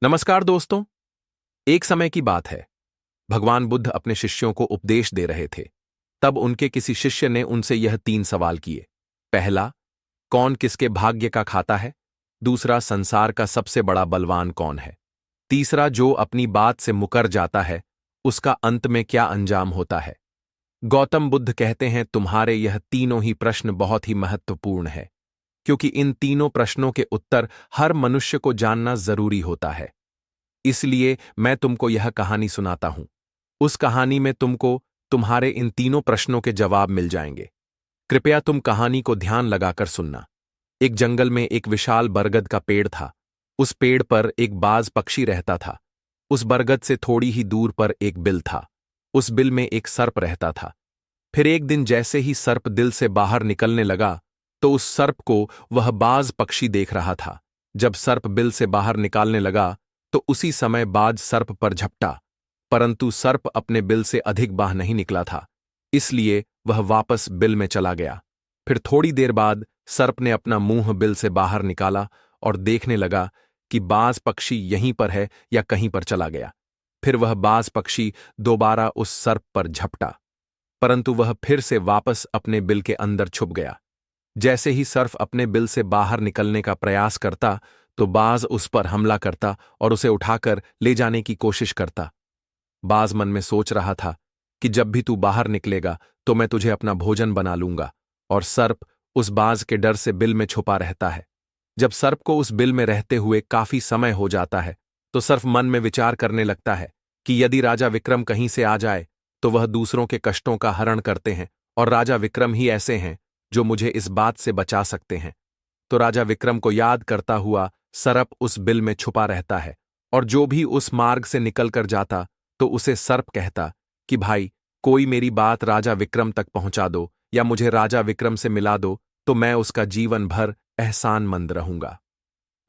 नमस्कार दोस्तों। एक समय की बात है। भगवान बुद्ध अपने शिष्यों को उपदेश दे रहे थे। तब उनके किसी शिष्य ने उनसे यह 3 सवाल किए। पहला, कौन किसके भाग्य का खाता है? दूसरा, संसार का सबसे बड़ा बलवान कौन है? तीसरा, जो अपनी बात से मुकर जाता है उसका अंत में क्या अंजाम होता है? गौतम बुद्ध कहते हैं, तुम्हारे यह तीनों ही प्रश्न बहुत ही महत्वपूर्ण है, क्योंकि इन तीनों प्रश्नों के उत्तर हर मनुष्य को जानना जरूरी होता है। इसलिए मैं तुमको यह कहानी सुनाता हूं। उस कहानी में तुमको तुम्हारे इन तीनों प्रश्नों के जवाब मिल जाएंगे। कृपया तुम कहानी को ध्यान लगाकर सुनना। एक जंगल में एक विशाल बरगद का पेड़ था। उस पेड़ पर एक बाज पक्षी रहता था। उस बरगद से थोड़ी ही दूर पर एक बिल था। उस बिल में एक सर्प रहता था। फिर एक दिन जैसे ही सर्प दिल से बाहर निकलने लगा, तो उस सर्प को वह बाज पक्षी देख रहा था। जब सर्प बिल से बाहर निकालने लगा, तो उसी समय बाज सर्प पर झपटा, परंतु सर्प अपने बिल से अधिक बाहर नहीं निकला था, इसलिए वह वापस बिल में चला गया। फिर थोड़ी देर बाद सर्प ने अपना मुंह बिल से बाहर निकाला और देखने लगा कि बाज पक्षी यहीं पर है या कहीं पर चला गया। फिर वह बाज पक्षी दोबारा उस सर्प पर झपटा, परंतु वह फिर से वापस अपने बिल के अंदर छुप गया। जैसे ही सर्प अपने बिल से बाहर निकलने का प्रयास करता, तो बाज उस पर हमला करता और उसे उठाकर ले जाने की कोशिश करता। बाज मन में सोच रहा था कि जब भी तू बाहर निकलेगा तो मैं तुझे अपना भोजन बना लूंगा, और सर्प उस बाज के डर से बिल में छुपा रहता है। जब सर्प को उस बिल में रहते हुए काफी समय हो जाता है, तो सर्प मन में विचार करने लगता है कि यदि राजा विक्रम कहीं से आ जाए तो वह दूसरों के कष्टों का हरण करते हैं, और राजा विक्रम ही ऐसे हैं जो मुझे इस बात से बचा सकते हैं। तो राजा विक्रम को याद करता हुआ सर्प उस बिल में छुपा रहता है, और जो भी उस मार्ग से निकल कर जाता तो उसे सर्प कहता कि भाई, कोई मेरी बात राजा विक्रम तक पहुंचा दो या मुझे राजा विक्रम से मिला दो, तो मैं उसका जीवन भर एहसानमंद रहूंगा।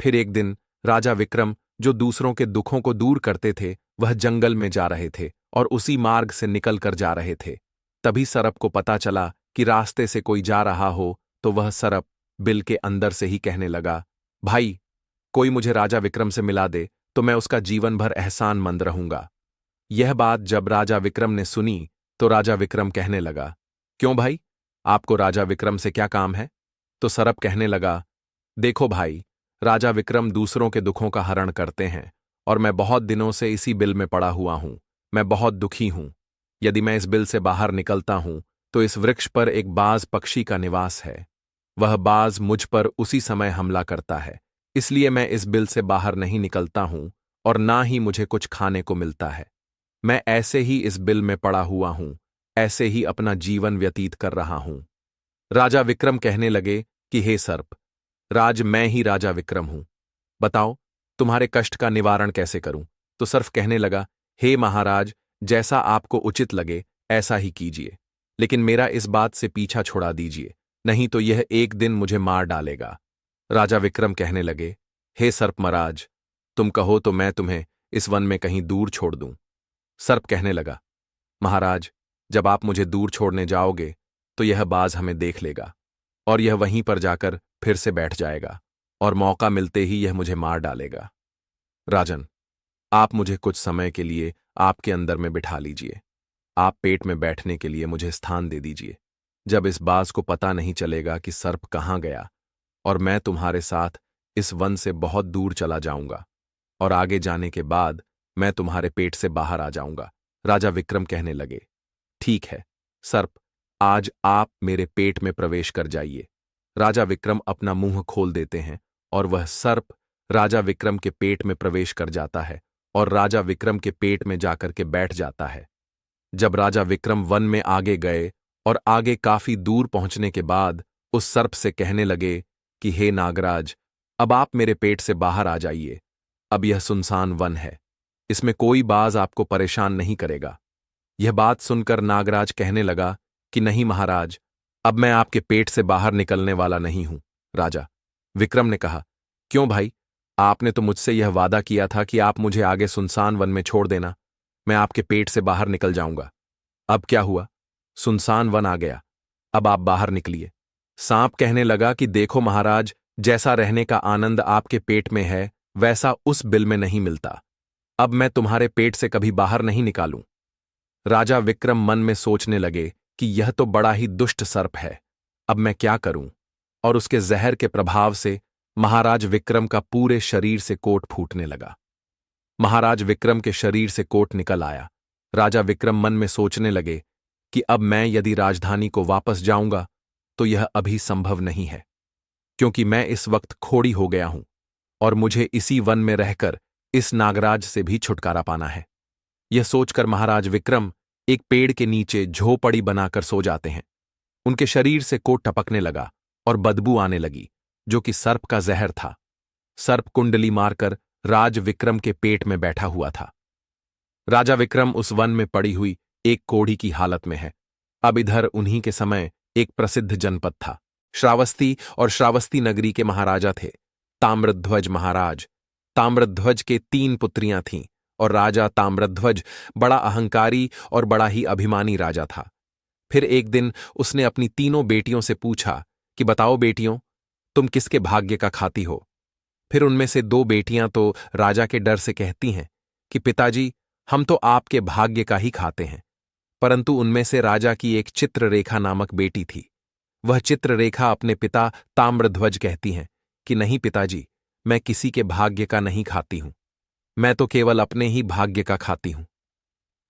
फिर एक दिन राजा विक्रम, जो दूसरों के दुखों को दूर करते थे, वह जंगल में जा रहे थे और उसी मार्ग से निकल कर जा रहे थे। तभी सर्प को पता चला कि रास्ते से कोई जा रहा हो, तो वह सर्प बिल के अंदर से ही कहने लगा, भाई, कोई मुझे राजा विक्रम से मिला दे तो मैं उसका जीवन भर एहसानमंद रहूंगा। यह बात जब राजा विक्रम ने सुनी, तो राजा विक्रम कहने लगा, क्यों भाई, आपको राजा विक्रम से क्या काम है? तो सर्प कहने लगा, देखो भाई, राजा विक्रम दूसरों के दुखों का हरण करते हैं, और मैं बहुत दिनों से इसी बिल में पड़ा हुआ हूं। मैं बहुत दुखी हूं। यदि मैं इस बिल से बाहर निकलता हूं तो इस वृक्ष पर एक बाज पक्षी का निवास है। वह बाज मुझ पर उसी समय हमला करता है, इसलिए मैं इस बिल से बाहर नहीं निकलता हूं, और ना ही मुझे कुछ खाने को मिलता है। मैं ऐसे ही इस बिल में पड़ा हुआ हूं, ऐसे ही अपना जीवन व्यतीत कर रहा हूं। राजा विक्रम कहने लगे कि हे सर्प राज, मैं ही राजा विक्रम हूं। बताओ, तुम्हारे कष्ट का निवारण कैसे करूं? तो सर्प कहने लगा, हे महाराज, जैसा आपको उचित लगे ऐसा ही कीजिए, लेकिन मेरा इस बात से पीछा छुड़ा दीजिए, नहीं तो यह एक दिन मुझे मार डालेगा। राजा विक्रम कहने लगे, हे सर्प महाराज, तुम कहो तो मैं तुम्हें इस वन में कहीं दूर छोड़ दूं। सर्प कहने लगा, महाराज, जब आप मुझे दूर छोड़ने जाओगे तो यह बाज हमें देख लेगा, और यह वहीं पर जाकर फिर से बैठ जाएगा, और मौका मिलते ही यह मुझे मार डालेगा। राजन, आप मुझे कुछ समय के लिए आपके अंदर में बिठा लीजिए। आप पेट में बैठने के लिए मुझे स्थान दे दीजिए। जब इस बाज को पता नहीं चलेगा कि सर्प कहाँ गया, और मैं तुम्हारे साथ इस वन से बहुत दूर चला जाऊंगा, और आगे जाने के बाद मैं तुम्हारे पेट से बाहर आ जाऊंगा। राजा विक्रम कहने लगे, ठीक है सर्प, आज आप मेरे पेट में प्रवेश कर जाइए। राजा विक्रम अपना मुंह खोल देते हैं, और वह सर्प राजा विक्रम के पेट में प्रवेश कर जाता है, और राजा विक्रम के पेट में जाकर के बैठ जाता है। जब राजा विक्रम वन में आगे गए और आगे काफी दूर पहुंचने के बाद उस सर्प से कहने लगे कि हे नागराज, अब आप मेरे पेट से बाहर आ जाइए। अब यह सुनसान वन है, इसमें कोई बाज आपको परेशान नहीं करेगा। यह बात सुनकर नागराज कहने लगा कि नहीं महाराज, अब मैं आपके पेट से बाहर निकलने वाला नहीं हूं। राजा विक्रम ने कहा, क्यों भाई, आपने तो मुझसे यह वादा किया था कि आप मुझे आगे सुनसान वन में छोड़ देना, मैं आपके पेट से बाहर निकल जाऊंगा। अब क्या हुआ? सुनसान वन आ गया, अब आप बाहर निकलिए। सांप कहने लगा कि देखो महाराज, जैसा रहने का आनंद आपके पेट में है वैसा उस बिल में नहीं मिलता। अब मैं तुम्हारे पेट से कभी बाहर नहीं निकालूं। राजा विक्रम मन में सोचने लगे कि यह तो बड़ा ही दुष्ट सर्प है, अब मैं क्या करूं। और उसके जहर के प्रभाव से महाराज विक्रम का पूरे शरीर से कोट फूटने लगा। महाराज विक्रम के शरीर से कोट निकल आया। राजा विक्रम मन में सोचने लगे कि अब मैं यदि राजधानी को वापस जाऊंगा तो यह अभी संभव नहीं है, क्योंकि मैं इस वक्त खोड़ी हो गया हूं और मुझे इसी वन में रहकर इस नागराज से भी छुटकारा पाना है। यह सोचकर महाराज विक्रम एक पेड़ के नीचे झोपड़ी बनाकर सो जाते हैं। उनके शरीर से कोट टपकने लगा और बदबू आने लगी, जो कि सर्प का जहर था। सर्प कुंडली मारकर राज विक्रम के पेट में बैठा हुआ था। राजा विक्रम उस वन में पड़ी हुई एक कोढ़ी की हालत में है। अब इधर उन्हीं के समय एक प्रसिद्ध जनपद था। श्रावस्ती, और श्रावस्ती नगरी के महाराजा थे ताम्रध्वज महाराज। ताम्रध्वज के 3 पुत्रियां थीं और राजा ताम्रध्वज बड़ा अहंकारी और बड़ा ही अभिमानी राजा था। फिर एक दिन उसने अपनी तीनों बेटियों से पूछा कि बताओ बेटियों, तुम किसके भाग्य का खाती हो। फिर उनमें से 2 बेटियां तो राजा के डर से कहती हैं कि पिताजी, हम तो आपके भाग्य का ही खाते हैं। परंतु उनमें से राजा की एक चित्ररेखा नामक बेटी थी। वह चित्ररेखा अपने पिता ताम्रध्वज कहती हैं कि नहीं पिताजी, मैं किसी के भाग्य का नहीं खाती हूं, मैं तो केवल अपने ही भाग्य का खाती हूं।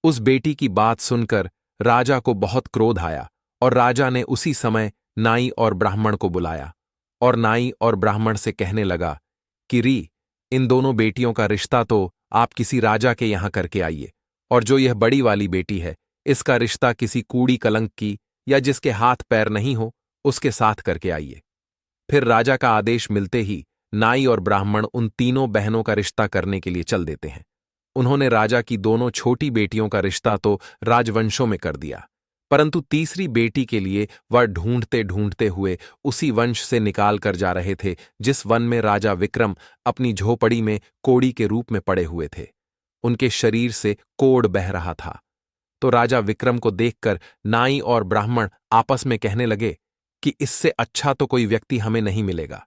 उस बेटी की बात सुनकर राजा को बहुत क्रोध आया और राजा ने उसी समय नाई और ब्राह्मण को बुलाया और नाई और ब्राह्मण से कहने लगा कि इन दोनों बेटियों का रिश्ता तो आप किसी राजा के यहां करके आइए, और जो यह बड़ी वाली बेटी है, इसका रिश्ता किसी कूड़ी कलंक की या जिसके हाथ पैर नहीं हो उसके साथ करके आइए। फिर राजा का आदेश मिलते ही नाई और ब्राह्मण उन तीनों बहनों का रिश्ता करने के लिए चल देते हैं। उन्होंने राजा की दोनों छोटी बेटियों का रिश्ता तो राजवंशों में कर दिया, परंतु तीसरी बेटी के लिए वह ढूंढते ढूंढते हुए उसी वंश से निकाल कर जा रहे थे जिस वन में राजा विक्रम अपनी झोपड़ी में कोड़ी के रूप में पड़े हुए थे। उनके शरीर से कोड़ बह रहा था। तो राजा विक्रम को देखकर नाई और ब्राह्मण आपस में कहने लगे कि इससे अच्छा तो कोई व्यक्ति हमें नहीं मिलेगा,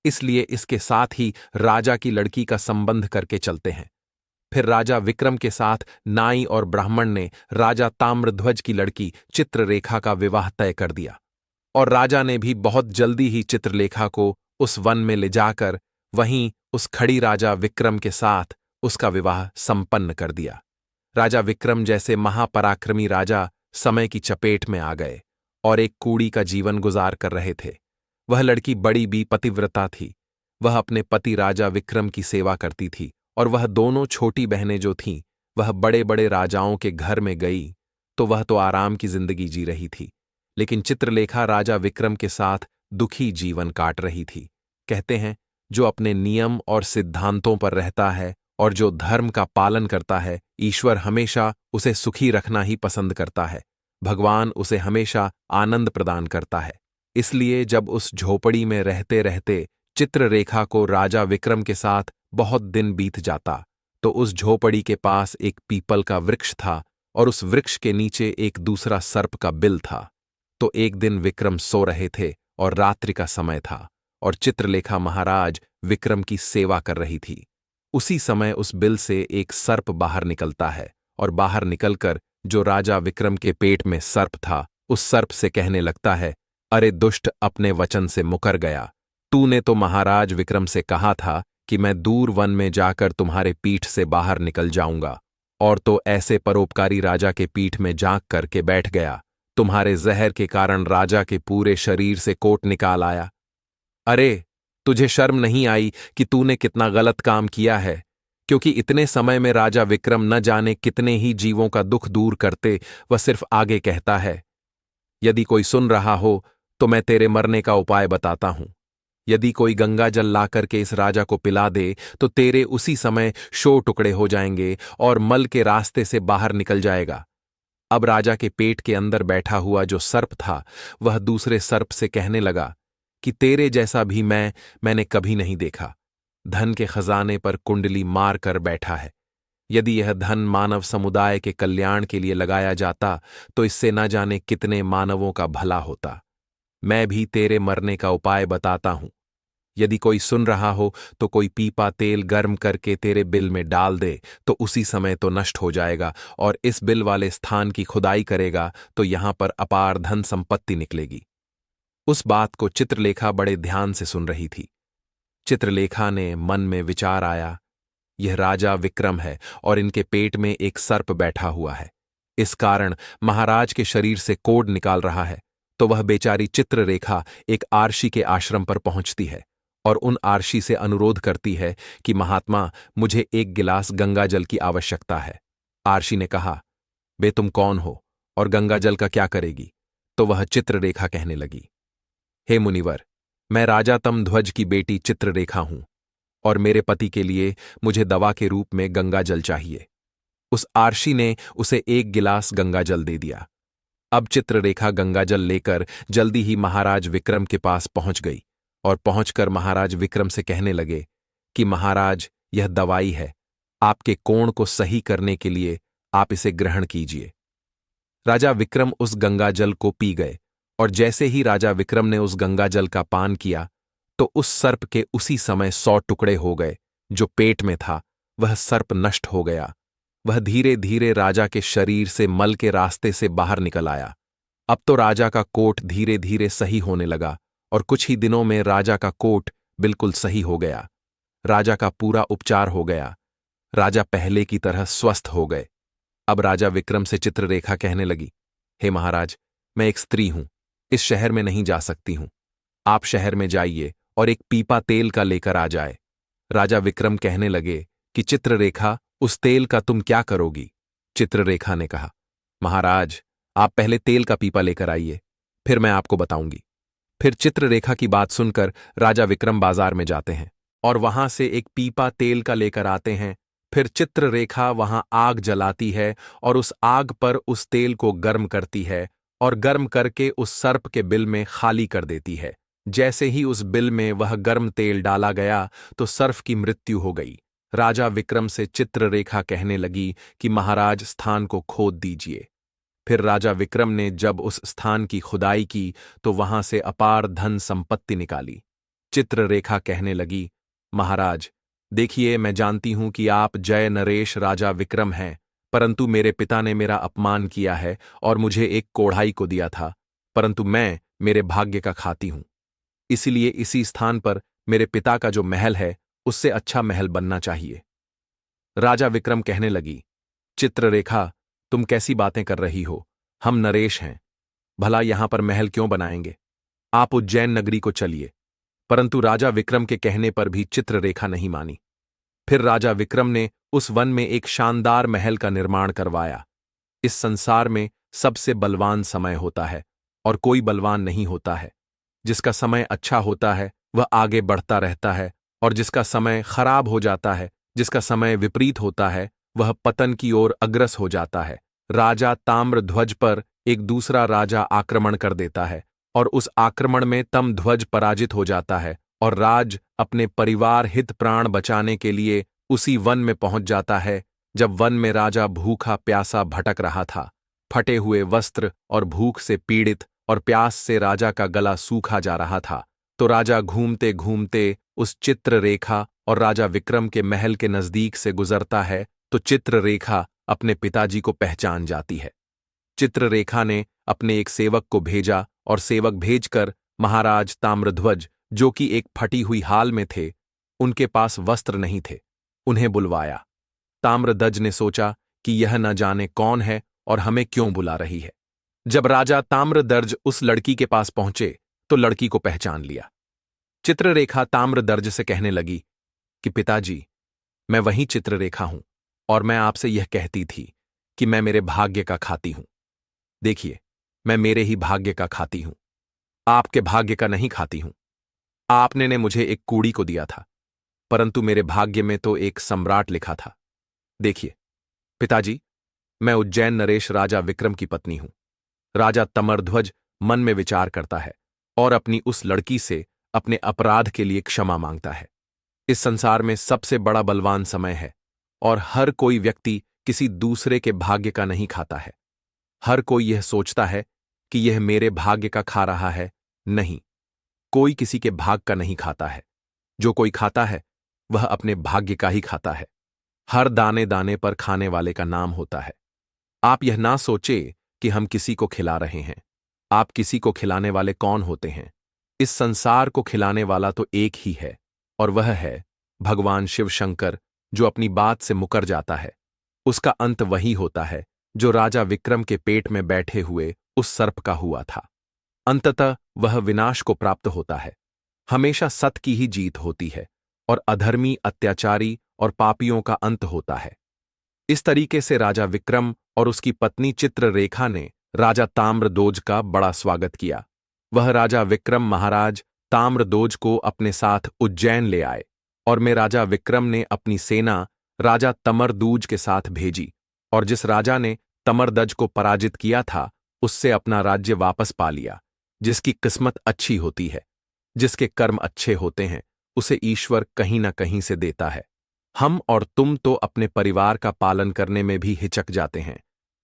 इसलिए इसके साथ ही राजा की लड़की का संबंध करके चलते हैं। फिर राजा विक्रम के साथ नाई और ब्राह्मण ने राजा ताम्रध्वज की लड़की चित्ररेखा का विवाह तय कर दिया, और राजा ने भी बहुत जल्दी ही चित्रलेखा को उस वन में ले जाकर वहीं उस खड़ी राजा विक्रम के साथ उसका विवाह संपन्न कर दिया। राजा विक्रम जैसे महापराक्रमी राजा समय की चपेट में आ गए और एक कूड़ी का जीवन गुजार कर रहे थे। वह लड़की बड़ी भी पतिव्रता थी। वह अपने पति राजा विक्रम की सेवा करती थी, और वह दोनों छोटी बहनें जो थीं, वह बड़े बड़े राजाओं के घर में गई तो वह तो आराम की जिंदगी जी रही थी, लेकिन चित्रलेखा राजा विक्रम के साथ दुखी जीवन काट रही थी। कहते हैं, जो अपने नियम और सिद्धांतों पर रहता है और जो धर्म का पालन करता है, ईश्वर हमेशा उसे सुखी रखना ही पसंद करता है। भगवान उसे हमेशा आनंद प्रदान करता है। इसलिए जब उस झोपड़ी में रहते रहते चित्ररेखा को राजा विक्रम के साथ बहुत दिन बीत जाता, तो उस झोपड़ी के पास एक पीपल का वृक्ष था और उस वृक्ष के नीचे एक दूसरा सर्प का बिल था। तो एक दिन विक्रम सो रहे थे और रात्रि का समय था और चित्रलेखा महाराज विक्रम की सेवा कर रही थी। उसी समय उस बिल से एक सर्प बाहर निकलता है और बाहर निकलकर जो राजा विक्रम के पेट में सर्प था, उस सर्प से कहने लगता है, अरे दुष्ट, अपने वचन से मुकर गया। तूने तो महाराज विक्रम से कहा था कि मैं दूर वन में जाकर तुम्हारे पीठ से बाहर निकल जाऊंगा, और तो ऐसे परोपकारी राजा के पीठ में जांक करके बैठ गया। तुम्हारे जहर के कारण राजा के पूरे शरीर से कोट निकाल आया। अरे, तुझे शर्म नहीं आई कि तूने कितना गलत काम किया है, क्योंकि इतने समय में राजा विक्रम न जाने कितने ही जीवों का दुख दूर करते, वह सिर्फ आगे कहता है। यदि कोई सुन रहा हो तो मैं तेरे मरने का उपाय बताता हूं। यदि कोई गंगा जल ला करके इस राजा को पिला दे तो तेरे उसी समय 100 टुकड़े हो जाएंगे और मल के रास्ते से बाहर निकल जाएगा। अब राजा के पेट के अंदर बैठा हुआ जो सर्प था, वह दूसरे सर्प से कहने लगा कि तेरे जैसा भी मैंने कभी नहीं देखा। धन के खजाने पर कुंडली मार कर बैठा है। यदि यह धन मानव समुदाय के कल्याण के लिए लगाया जाता तो इससे न जाने कितने मानवों का भला होता। मैं भी तेरे मरने का उपाय बताता हूं। यदि कोई सुन रहा हो तो कोई पीपा तेल गर्म करके तेरे बिल में डाल दे तो उसी समय तो नष्ट हो जाएगा, और इस बिल वाले स्थान की खुदाई करेगा तो यहां पर अपार धन संपत्ति निकलेगी। उस बात को चित्रलेखा बड़े ध्यान से सुन रही थी। चित्रलेखा ने मन में विचार आया, यह राजा विक्रम है और इनके पेट में एक सर्प बैठा हुआ है। इस कारण महाराज के शरीर से कोढ़ निकाल रहा है। तो वह बेचारी चित्ररेखा एक आर्षी के आश्रम पर पहुंचती है और उन आर्षी से अनुरोध करती है कि महात्मा, मुझे एक गिलास गंगा जल की आवश्यकता है। आर्षी ने कहा, बे तुम कौन हो और गंगा जल का क्या करेगी? तो वह चित्ररेखा कहने लगी, हे मुनिवर, मैं राजा तमध्वज की बेटी चित्ररेखा हूं और मेरे पति के लिए मुझे दवा के रूप में गंगा जल चाहिए। उस आर्षी ने उसे एक गिलास गंगा जल दे दिया। अब चित्ररेखा गंगा जल लेकर जल्दी ही महाराज विक्रम के पास पहुंच गई और पहुंचकर महाराज विक्रम से कहने लगे कि महाराज, यह दवाई है, आपके कोढ़ को सही करने के लिए आप इसे ग्रहण कीजिए। राजा विक्रम उस गंगा जल को पी गए और जैसे ही राजा विक्रम ने उस गंगा जल का पान किया तो उस सर्प के उसी समय 100 टुकड़े हो गए। जो पेट में था वह सर्प नष्ट हो गया। वह धीरे धीरे राजा के शरीर से मल के रास्ते से बाहर निकल आया। अब तो राजा का कोट धीरे धीरे सही होने लगा और कुछ ही दिनों में राजा का कोट बिल्कुल सही हो गया। राजा का पूरा उपचार हो गया। राजा पहले की तरह स्वस्थ हो गए। अब राजा विक्रम से चित्ररेखा कहने लगी, हे महाराज, मैं एक स्त्री हूं, इस शहर में नहीं जा सकती हूं। आप शहर में जाइए और एक पीपा तेल का लेकर आ जाए। राजा विक्रम कहने लगे कि चित्ररेखा, उस तेल का तुम क्या करोगी? चित्ररेखा ने कहा, महाराज, आप पहले तेल का पीपा लेकर आइए, फिर मैं आपको बताऊंगी। फिर चित्ररेखा की बात सुनकर राजा विक्रम बाजार में जाते हैं और वहां से एक पीपा तेल का लेकर आते हैं। फिर चित्ररेखा वहां आग जलाती है और उस आग पर उस तेल को गर्म करती है और गर्म करके उस सर्प के बिल में खाली कर देती है। जैसे ही उस बिल में वह गर्म तेल डाला गया तो सर्प की मृत्यु हो गई। राजा विक्रम से चित्ररेखा कहने लगी कि महाराज, स्थान को खोद दीजिए। फिर राजा विक्रम ने जब उस स्थान की खुदाई की तो वहां से अपार धन संपत्ति निकाली। चित्ररेखा कहने लगी, महाराज देखिए, मैं जानती हूं कि आप जय नरेश राजा विक्रम हैं, परंतु मेरे पिता ने मेरा अपमान किया है और मुझे एक कोढ़ाई को दिया था, परंतु मैं मेरे भाग्य का खाती हूं। इसलिए इसी स्थान पर मेरे पिता का जो महल है उससे अच्छा महल बनना चाहिए। राजा विक्रम कहने लगी, चित्ररेखा, तुम कैसी बातें कर रही हो? हम नरेश हैं, भला यहां पर महल क्यों बनाएंगे? आप उज्जैन नगरी को चलिए। परंतु राजा विक्रम के कहने पर भी चित्ररेखा नहीं मानी। फिर राजा विक्रम ने उस वन में एक शानदार महल का निर्माण करवाया। इस संसार में सबसे बलवान समय होता है और कोई बलवान नहीं होता है। जिसका समय अच्छा होता है वह आगे बढ़ता रहता है और जिसका समय खराब हो जाता है, जिसका समय विपरीत होता है, वह पतन की ओर अग्रसर हो जाता है। राजा ताम्रध्वज पर एक दूसरा राजा आक्रमण कर देता है और उस आक्रमण में तमध्वज पराजित हो जाता है और राज अपने परिवार हित प्राण बचाने के लिए उसी वन में पहुंच जाता है जब वन में राजा भूखा प्यासा भटक रहा था। फटे हुए वस्त्र और भूख से पीड़ित और प्यास से राजा का गला सूखा जा रहा था। तो राजा घूमते घूमते उस चित्ररेखा और राजा विक्रम के महल के नजदीक से गुजरता है तो चित्ररेखा अपने पिताजी को पहचान जाती है। चित्ररेखा ने अपने एक सेवक को भेजा और सेवक भेजकर महाराज ताम्रध्वज, जो कि एक फटी हुई हाल में थे, उनके पास वस्त्र नहीं थे, उन्हें बुलवाया। ताम्रध्वज ने सोचा कि यह न जाने कौन है और हमें क्यों बुला रही है। जब राजा ताम्रध्वज उस लड़की के पास पहुंचे तो लड़की को पहचान लिया। चित्ररेखा ताम्रध्वज से कहने लगी कि पिताजी, मैं वही चित्ररेखा हूं और मैं आपसे यह कहती थी कि मैं मेरे भाग्य का खाती हूं। देखिए, मैं मेरे ही भाग्य का खाती हूं, आपके भाग्य का नहीं खाती हूं। आपने ने मुझे एक कूड़ी को दिया था, परंतु मेरे भाग्य में तो एक सम्राट लिखा था। देखिए पिताजी, मैं उज्जैन नरेश राजा विक्रम की पत्नी हूं। राजा तमरध्वज मन में विचार करता है और अपनी उस लड़की से अपने अपराध के लिए क्षमा मांगता है। इस संसार में सबसे बड़ा बलवान समय है और हर कोई व्यक्ति किसी दूसरे के भाग्य का नहीं खाता है। हर कोई यह सोचता है कि यह मेरे भाग्य का खा रहा है। नहीं, कोई किसी के भाग का नहीं खाता है। जो कोई खाता है वह अपने भाग्य का ही खाता है। हर दाने दाने पर खाने वाले का नाम होता है। आप यह ना सोचे कि हम किसी को खिला रहे हैं। आप किसी को खिलाने वाले कौन होते हैं? इस संसार को खिलाने वाला तो एक ही है, और वह है भगवान शिव शंकर, जो अपनी बात से मुकर जाता है। उसका अंत वही होता है जो राजा विक्रम के पेट में बैठे हुए उस सर्प का हुआ था। अंततः वह विनाश को प्राप्त होता है। हमेशा सत्य की ही जीत होती है और अधर्मी, अत्याचारी और पापियों का अंत होता है। इस तरीके से राजा विक्रम और उसकी पत्नी चित्ररेखा ने राजा ताम्रध्वज का बड़ा स्वागत किया। वह राजा विक्रम महाराज ताम्रध्वज को अपने साथ उज्जैन ले आए, और में राजा विक्रम ने अपनी सेना राजा तमरदूज के साथ भेजी, और जिस राजा ने तमरदज को पराजित किया था उससे अपना राज्य वापस पा लिया। जिसकी किस्मत अच्छी होती है, जिसके कर्म अच्छे होते हैं, उसे ईश्वर कहीं ना कहीं से देता है। हम और तुम तो अपने परिवार का पालन करने में भी हिचक जाते हैं,